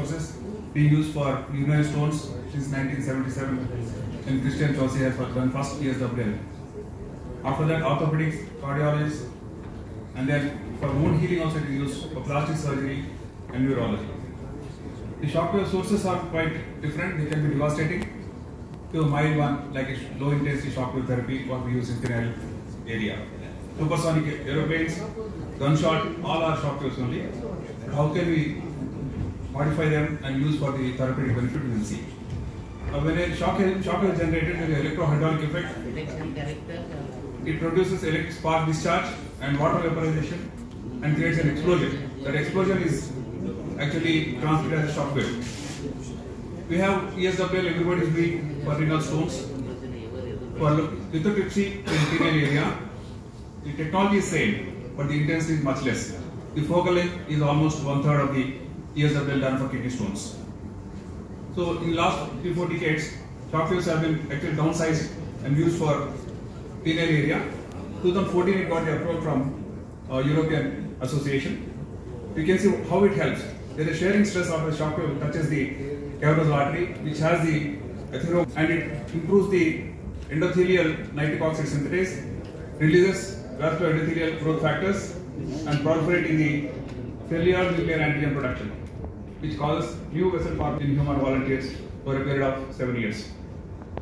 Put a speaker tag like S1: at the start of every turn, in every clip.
S1: sources being used for urinary stones since 1977, and Christian Chaussee has done first ESWL. After that, orthopedics, cardiologists, and then for wound healing also it is used for plastic surgery and neurology. The shockwave sources are quite different. They can be devastating to a mild one like a low intensity shockwave therapy what we use in penile area. Supersonic aeroplanes, gunshot, all are shockwaves only. How can we modify them and use for the therapeutic benefit? We will see. When a shockwave is generated with an electrohydraulic effect, it produces electric spark discharge and water vaporization and creates an explosion. That explosion is actually transmitted as a shockwave. We have ESWL, everybody is doing for renal stones. For lithotripsy in the penile area, the technology is same, but the intensity is much less. The focal length is almost 1/3 of the ESWL done for kidney stones. So in the last 3-4 decades, shockwaves have been actually downsized and used for penile area. 2014 it got the approval from European Association. You can see how it helps. There is sharing stress of the shockwave touches the cavernous artery, which has the atheroma, and it improves the endothelial nitric oxide synthase, releases vascular endothelial growth factors, and proliferate in the cellular nuclear antigen production, which causes new vessel formation in human volunteers for a period of 7 years.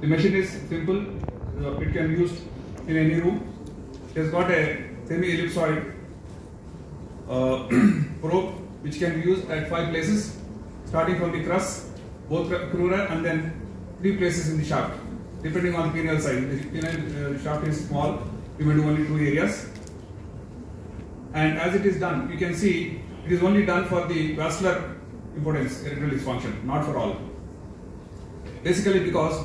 S1: The machine is simple. It can be used in any room. It has got a semi-ellipsoid probe which can be used at 5 places, starting from the crus, both crura, and then 3 places in the shaft, depending on the penile size. If the penile shaft is small, we may do only 2 areas. And as it is done, you can see it is only done for the vascular impotence, erectile dysfunction, not for all. Basically because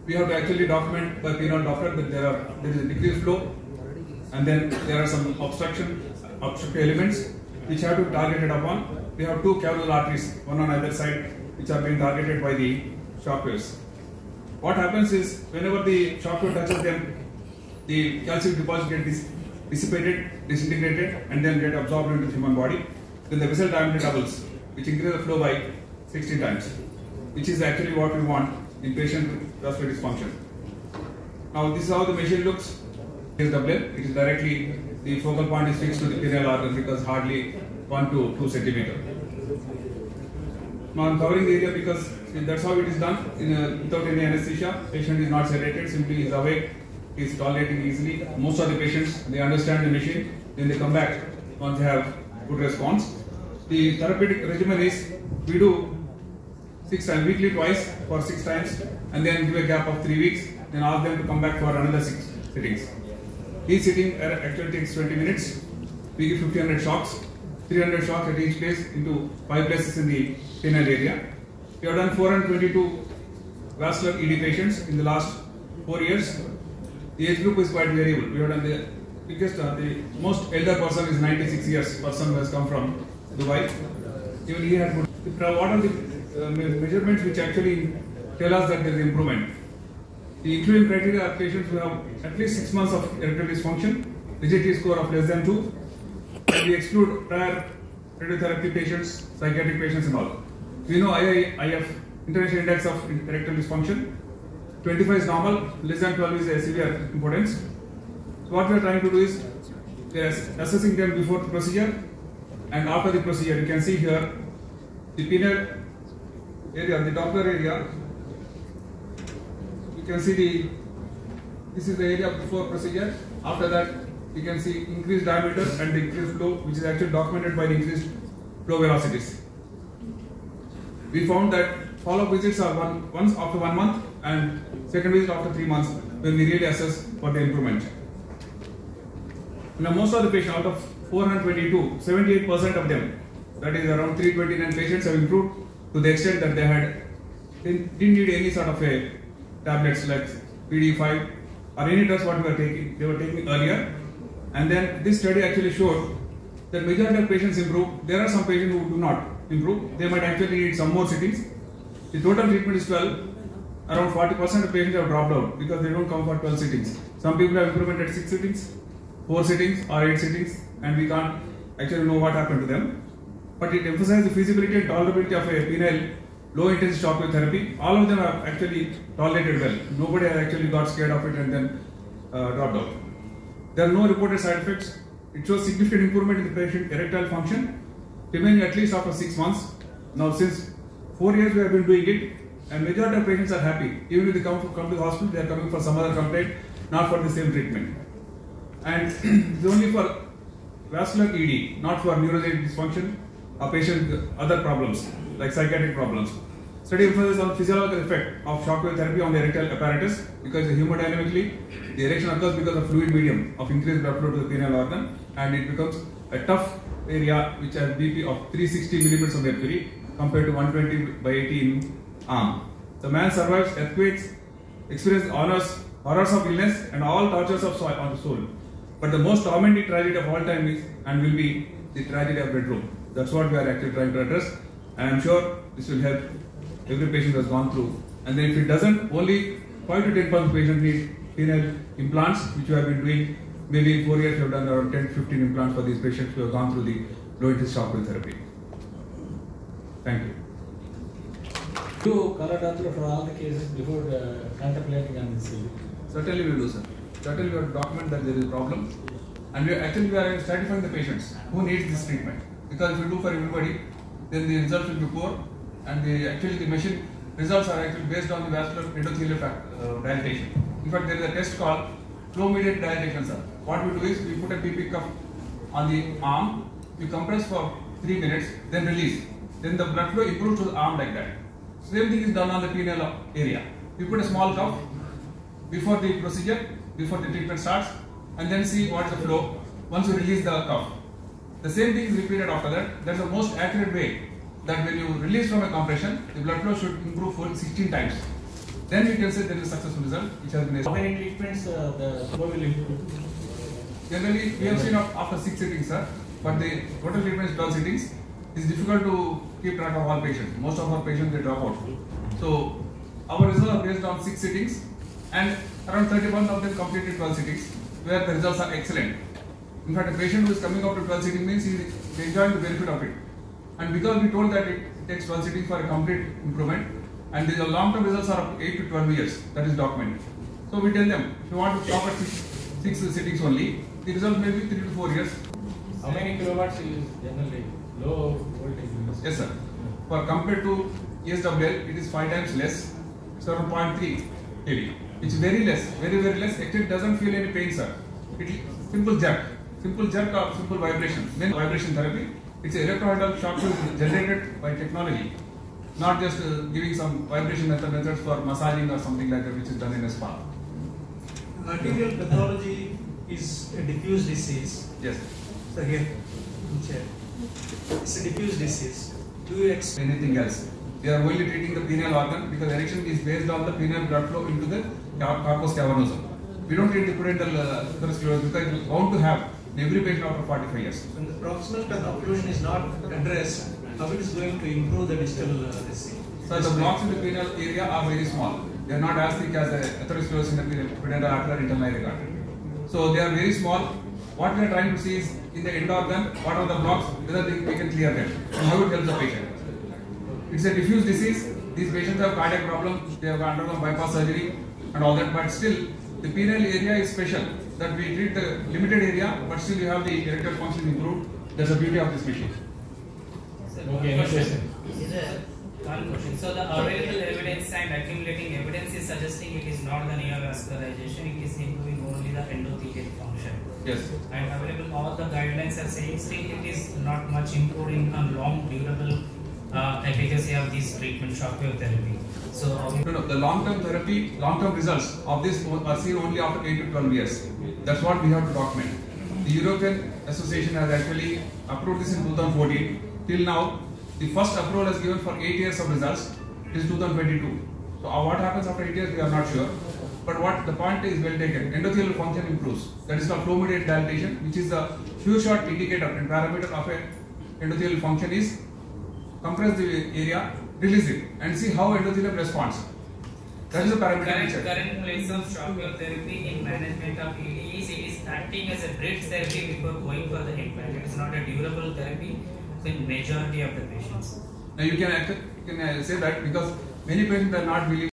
S1: we have to actually document by penile doctor that there is a decreased flow, and then there are some obstructive elements which have to be targeted upon. We have 2 cavernous arteries, one on either side, which are being targeted by the shockwaves. What happens is, whenever the shockwave touches them, the calcium deposits get dissipated, disintegrated, and then get absorbed into the human body. Then the vessel diameter doubles, which increases the flow by 60 times, which is actually what we want in patient with vascular dysfunction. Now, this is how the machine looks. It is directly, the focal point is fixed to the penile organ because hardly 1 to 2 centimeters. Now, I'm covering the area because that's how it is done without any anesthesia. Patient is not sedated, simply is awake, is tolerating easily. Most of the patients, they understand the machine, then they come back once they have good response. The therapeutic regimen is, we do 6 times, weekly twice for 6 times, and then give a gap of 3 weeks, then ask them to come back for another 6 sittings. Each sitting actually takes 20 minutes. We give 1500 shocks, 300 shocks at each place into 5 places in the penile area. We have done 422 vascular ED patients in the last 4 years. The age group is quite variable. We have done the biggest, the most elder person is 96 years, person who has come from Dubai. Even he had good. What are the measurements which actually tell us that there is improvement? The inclusion criteria are patients who have at least 6 months of erectile dysfunction, rigidity score of less than 2, and we exclude prior radiotherapy patients, psychiatric patients and all. We know IIF, International Index of Erectile Dysfunction, 25 is normal, less than 12 is a severe impotence. So what we are trying to do is, we are assessing them before the procedure and after the procedure. You can see here, the penile area, the Doppler area. You can see this is the area before procedure. After that, you can see increased diameter and increased flow, which is actually documented by the increased flow velocities. We found that follow-up visits are once after 1 month and second visit after 3 months when we really assess for the improvement. Now, most of the patients, out of 422, 78% of them, that is around 329 patients, have improved to the extent that they didn't need any sort of a tablets like PD5 or any drugs what they were taking earlier. And then this study actually showed that majority of patients improve. There are some patients who do not improve. They might actually need some more sittings. The total treatment is 12. Around 40% of patients have dropped out because they don't come for 12 sittings. Some people have improvement at 6 sittings, 4 sittings or 8 sittings, and we can't actually know what happened to them. but it emphasized the feasibility and tolerability of a penile low-intensity shockwave therapy. All of them have actually tolerated well. Nobody has actually got scared of it and then dropped out. There are no reported side effects. It shows significant improvement in the patient erectile function, remaining at least after 6 months. Now, since 4 years we have been doing it, and majority of patients are happy. Even if they come to the hospital, they are coming for some other complaint, not for the same treatment. And it's only for vascular ED, not for neurogenic dysfunction or patient other problems like psychiatric problems. Study emphasizes on physiological effect of shockwave therapy on the erectile apparatus, because hemodynamically the erection occurs because of fluid medium of increased blood flow to the penile organ, and it becomes a tough area which has BP of 360 millimeters of mercury compared to 120/80 in arm. The man survives earthquakes, experiences horrors of illness and all tortures of soul. But the most tormenting tragedy of all time is and will be the tragedy of bedroom. That's what we are actually trying to address. I am sure this will help every patient who has gone through. And then if it doesn't, only 5 to 10% patients need penile implants, which we have been doing. Maybe in 4 years we have done around 10 to 15 implants for these patients who have gone through the low-intensity shockwave therapy. Thank you.
S2: Do color doctor for all the cases before contemplating on this?
S1: Certainly we do, sir. Certainly we have to document that there is a problem, and we are stratifying the patients who needs this treatment. Because if we do for everybody, then the results will be poor, and the machine results are actually based on the vascular endothelial dilatation. In fact, there is a test called flow-mediated dilatation, sir. What we do is we put a PP cuff on the arm, we compress for 3 minutes, then release. Then the blood flow improves to the arm like that. Same thing is done on the penile area. We put a small cuff before the procedure, before the treatment starts, and then see what is the flow once you release the cuff. The same thing is repeated after that. That's the most accurate way, that when you release from a compression, the blood flow should improve for 16 times. Then you can say there is a successful result which has been.
S2: How many treatments the flow will improve?
S1: Generally, we have seen after 6 sittings, sir, but the total treatment is 12 sittings. It's difficult to keep track of all patients. Most of our patients they drop out. So our results are based on 6 sittings, and around 31 of them completed 12 sittings, where the results are excellent. In fact, a patient who is coming up to 12 sittings means he is enjoying the benefit of it. And because we told that it takes 12 sittings for a complete improvement, and the long-term results are of 8 to 12 years, that is documented. So we tell them, if you want to stop at 6 sittings only, the result may be 3 to 4 years.
S2: How many kilowatts is generally low voltage?
S1: Yes, sir. For compared to ESWL, it is 5 times less, so around 0.3 kV. It's very less, very less. Actually, it doesn't feel any pain, sir. It is simple jerk or simple vibration. Then vibration therapy. It's an electrohydraulic shock generated by technology, not just giving some vibration methods for massaging or something like that, which is done in a spa.
S3: Arterial pathology is a diffuse disease.
S1: Yes.
S3: So here, it's a diffuse disease. Do you expect
S1: anything else? We are only treating the penile organ because erection is based on the penile blood flow into the corpus cavernosum. We don't treat the pudendal atherosclerosis because it is bound to have in every patient after 45 years.
S3: when the proximal tongue occlusion is not addressed, how it is going to improve the distal disease?
S1: So the blocks in the penile area are very small. They are not as thick as the atherosclerosis in the pudendal artery or internal iliac artery. So they are very small. What we are trying to see is in the end organ, what are the blocks, whether we can clear them, and how it helps the patient. It's a diffuse disease. These patients have cardiac problems, they have undergone bypass surgery and all that, but still the penile area is special, that we treat the limited area, but still you have the erectile function improved. That's the beauty of this machine.
S2: Okay, next question.
S4: One question. So the available evidence and accumulating evidence is suggesting it is not the neovascularization, it is improving only the endothelial function.
S1: Yes.
S4: And available all the guidelines are saying still it is not much improving on long durable efficacy of this treatment, shockwave therapy. So
S1: No, the long-term therapy, long-term results of this are seen only after 8 to 12 years. That's what we have to document. The European Association has actually approved this in 2014. Till now, the first approval is given for 8 years of results. It is 2022. So what happens after 8 years, we are not sure. But what the point is well taken. Endothelial function improves. That is called flow-mediated dilatation, which is the few shot indicator and parameter of a endothelial function is compress the area, release it, and see how endothelium responds. That is the parameter.
S4: Current place of shockwave therapy in management of ED is it is acting as a bridge therapy before going for the implant. It is not a durable therapy. in majority of the patients.
S1: Now you can say that because many patients are not willing